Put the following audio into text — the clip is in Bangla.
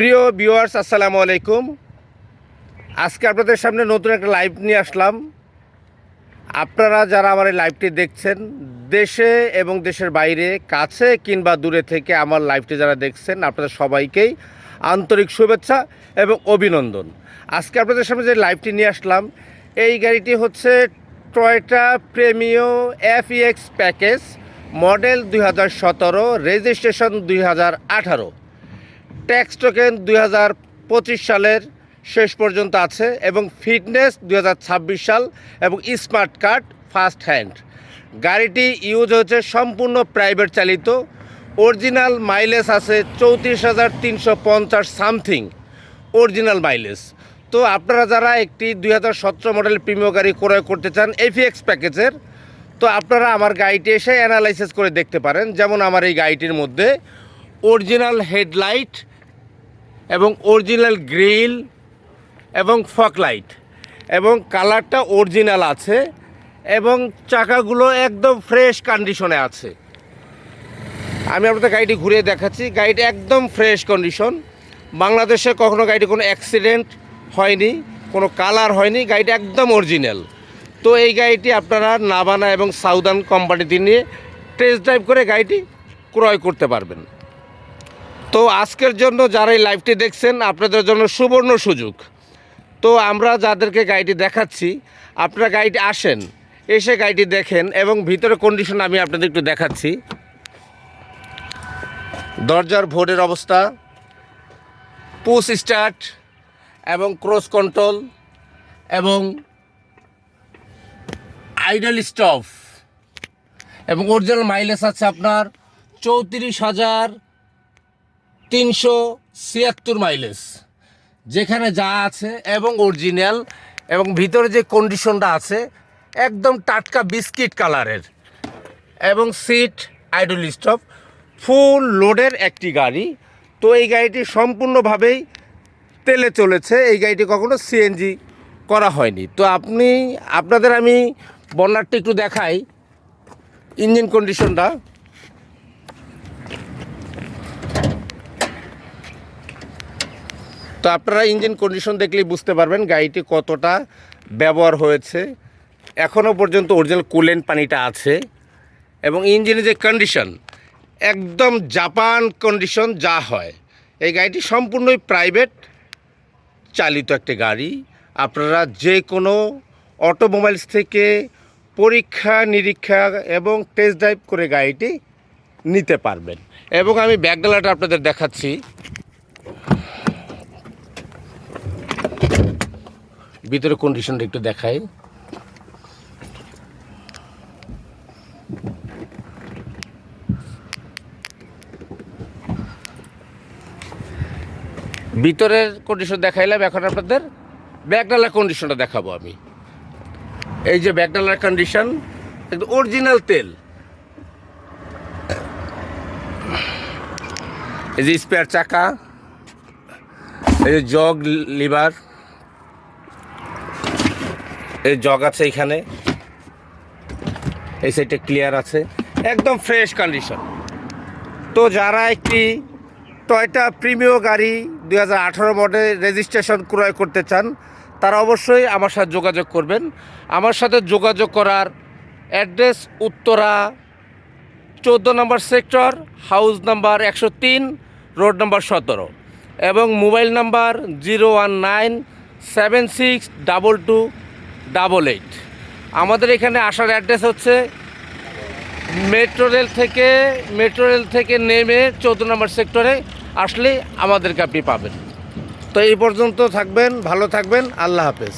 প্রিয় ভিউয়ার্স, আসসালামু আলাইকুম। আজকে আপনাদের সামনে নতুন একটা লাইভ নিয়ে আসলাম। আপনারা যারা আমার এই লাইভটি দেখছেন, দেশে এবং দেশের বাইরে, কাছে কিংবা দূরে থেকে আমার লাইভটি যারা দেখছেন, আপনাদের সবাইকেই আন্তরিক শুভেচ্ছা এবং অভিনন্দন। আজকে আপনাদের সামনে যে লাইভটি নিয়ে আসলাম, এই গাড়িটি হচ্ছে Toyota প্রেমিও FEX package, model 2017, registration 2018, tax token 2025 সালের শেষ পর্যন্ত আছে এবং ফিটনেস 2026 সাল এবং স্মার্ট কার্ড ফার্স্ট হ্যান্ড। গাড়িটি ইউজ হচ্ছে সম্পূর্ণ প্রাইভেট চালিত। অরিজিনাল মাইলেজ আছে 34,350 সামথিং অরিজিনাল মাইলেজ। তো আপনারা যারা একটি 2017 মডেল প্রিমিয়াম গাড়ি ক্রয় করতে চান FEX প্যাকেজের, তো আপনারা আমার গাড়িটি এসে অ্যানালাইসিস করে দেখতে পারেন। যেমন আমার এই গাড়িটির মধ্যে অরিজিনাল হেডলাইট এবং অরিজিনাল গ্রিল এবং ফকলাইট এবং কালারটা অরিজিনাল আছে এবং চাকাগুলো একদম ফ্রেশ কন্ডিশনে আছে। আমি আপনাদের গাড়িটি ঘুরিয়ে দেখাচ্ছি। গাড়িটি একদম ফ্রেশ কন্ডিশন। বাংলাদেশে কখনো গাড়িটি কোনো অ্যাক্সিডেন্ট হয়নি, কোনো কালার হয়নি, গাড়িটি একদম অরিজিনাল। তো এই গাড়িটি আপনারা নাভানা এবং সাউদার্ন কোম্পানিতে নিয়ে টেস্ট ড্রাইভ করে গাড়িটি ক্রয় করতে পারবেন। তো আজকের জন্য যারা এই লাইভটি দেখছেন, আপনাদের জন্য সুবর্ণ সুযোগ। তো আমরা যাদেরকে গাড়িটি দেখাচ্ছি, আপনারা গাড়িটি আসেন, এসে গাড়িটি দেখেন এবং ভিতরে কন্ডিশন আমি আপনাদের একটু দেখাচ্ছি। দরজার ভোরের অবস্থা, পুশ স্টার্ট এবং ক্রস কন্ট্রোল এবং আইডল স্টপ এবং অরিজিনাল মাইলেজ আছে আপনার 34,376 মাইলেজ, যেখানে যা আছে এবং অরিজিনাল এবং ভিতরে যে কন্ডিশনটা আছে একদম টাটকা বিস্কিট কালারের এবং সিট আইডল স্টপ, ফুল লোডের একটি গাড়ি। তো এই গাড়িটি সম্পূর্ণভাবেই তেলে চলেছে, এই গাড়িটি কখনো CNG করা হয়নি। তো আপনাদের আমি বর্নারটি একটু দেখাই, ইঞ্জিন কন্ডিশনটা। তো আপনারা ইঞ্জিন কন্ডিশন দেখলেই বুঝতে পারবেন গাড়িটি কতটা ব্যবহার হয়েছে। এখনও পর্যন্ত অরিজিনাল কুলেন্ট পানিটা আছে এবং ইঞ্জিনের যে কন্ডিশন একদম জাপান কন্ডিশন যা হয়। এই গাড়িটি সম্পূর্ণই প্রাইভেট চালিত একটি গাড়ি। আপনারা যে কোনো অটোমোবাইলস থেকে পরীক্ষা নিরীক্ষা এবং টেস্ট ড্রাইভ করে গাড়িটি নিতে পারবেন। এবং আমি ব্যাকডালাটা আপনাদের দেখাচ্ছি। ভিতরে কন্ডিশনটা একটু দেখাই। ভিতরের কন্ডিশন দেখাইলাম, এখন আপনাদের ব্যাকডালার কন্ডিশনটা দেখাবো আমি। এই যে ব্যাকডালার কন্ডিশন একদম অরিজিনাল তেল। এই যে স্পেয়ার চাকা, এই যে জগ লিভার, এই জগ আছে এইখানে, এই সাইডটা ক্লিয়ার আছে, একদম ফ্রেশ কন্ডিশন। তো যারা একটি টয়োটা প্রিমিও গাড়ি 2018 মডেল রেজিস্ট্রেশন ক্রয় করতে চান, তারা অবশ্যই আমার সাথে যোগাযোগ করবেন। আমার সাথে যোগাযোগ করার অ্যাড্রেস উত্তরা 14 নম্বর sector, house number 103, road number 17 এবং মোবাইল নাম্বার 019762288। আমাদের এখানে আসার অ্যাড্রেস হচ্ছে মেট্রো রেল থেকে নেমে 14 নম্বর সেক্টরে আসলে আমাদেরকে আপনি পাবেন। তো এই পর্যন্ত থাকবেন, ভালো থাকবেন, আল্লাহ হাফেজ।